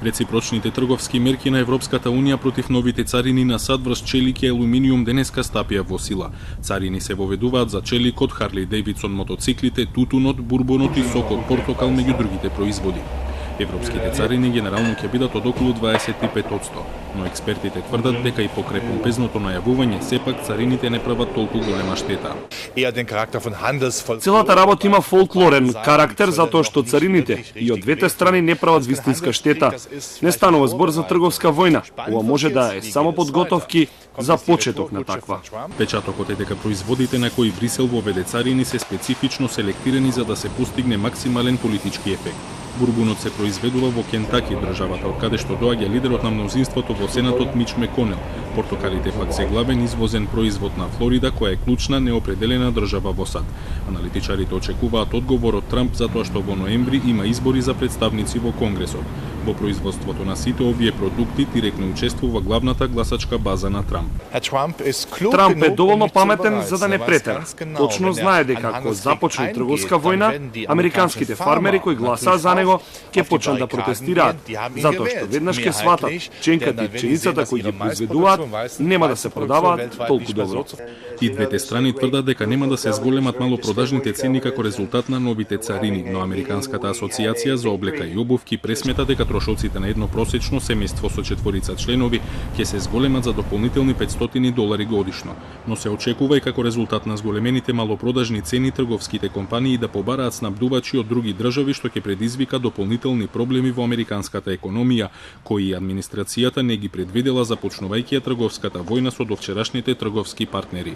Реципрочните трговски мерки на Европската Унија против новите царини на сад врз челик и алуминиум денеска стапија во сила. Царини се воведуваат за челикот, Харли Дейвидсон мотоциклите, тутунот, бурбонот и сокот портокал меѓу другите производи. Европските царини генерално ќе бидат од околу 25%, но експертите тврдат дека и покрај помпезното најавување сепак царините не прават толку голема штета. Целата работа има фолклорен карактер затоа што царините и од двете страни не прават вистинска штета. Не станува збор за трговска војна. Ова може да е само подготовки за почеток на таква. Печатокот е дека производите на кои Брисел воведе царини се специфично селектирани за да се постигне максимален политички ефект. Бурбонот се произведува во Кентаки, државата од каде што доаѓа лидерот на мнозинството во Сенатот Мич Меконел. Портокалите пак се главен извозен производ на Флорида, која е клучна неопределена држава во САД. Аналитичарите очекуваат одговор од Трамп затоа што во ноември има избори за представници во Конгресот. Во производството на сите овие продукти директно учествува главната гласачка база на Трамп. Трамп е доволно паметен за да не претера. Точно знае дека ако започне трговска војна, американските фармери кои гласаа за него ќе почнат да протестираат, затоа што веднаш ќе сватат ченката и пченицата кои ги произведуваат нема да се продаваат толку добро. И двете страни тврдат дека нема да се зголемат малопродажните цени како резултат на новите царини, но Американската асоциација за облека и обувки пресмета дека трошоците на едно просечно семејство со 4 членови ќе се зголемат за дополнителни $500 годишно, но се очекува и како резултат на зголемените малопродажни цени трговските компании да побараат снабдувачи од други држави што ќе предизвика дополнителни проблеми во американската економија, кои администрацијата не ги предвидела започнувајќи трговската војна со довчерашните трговски партнери.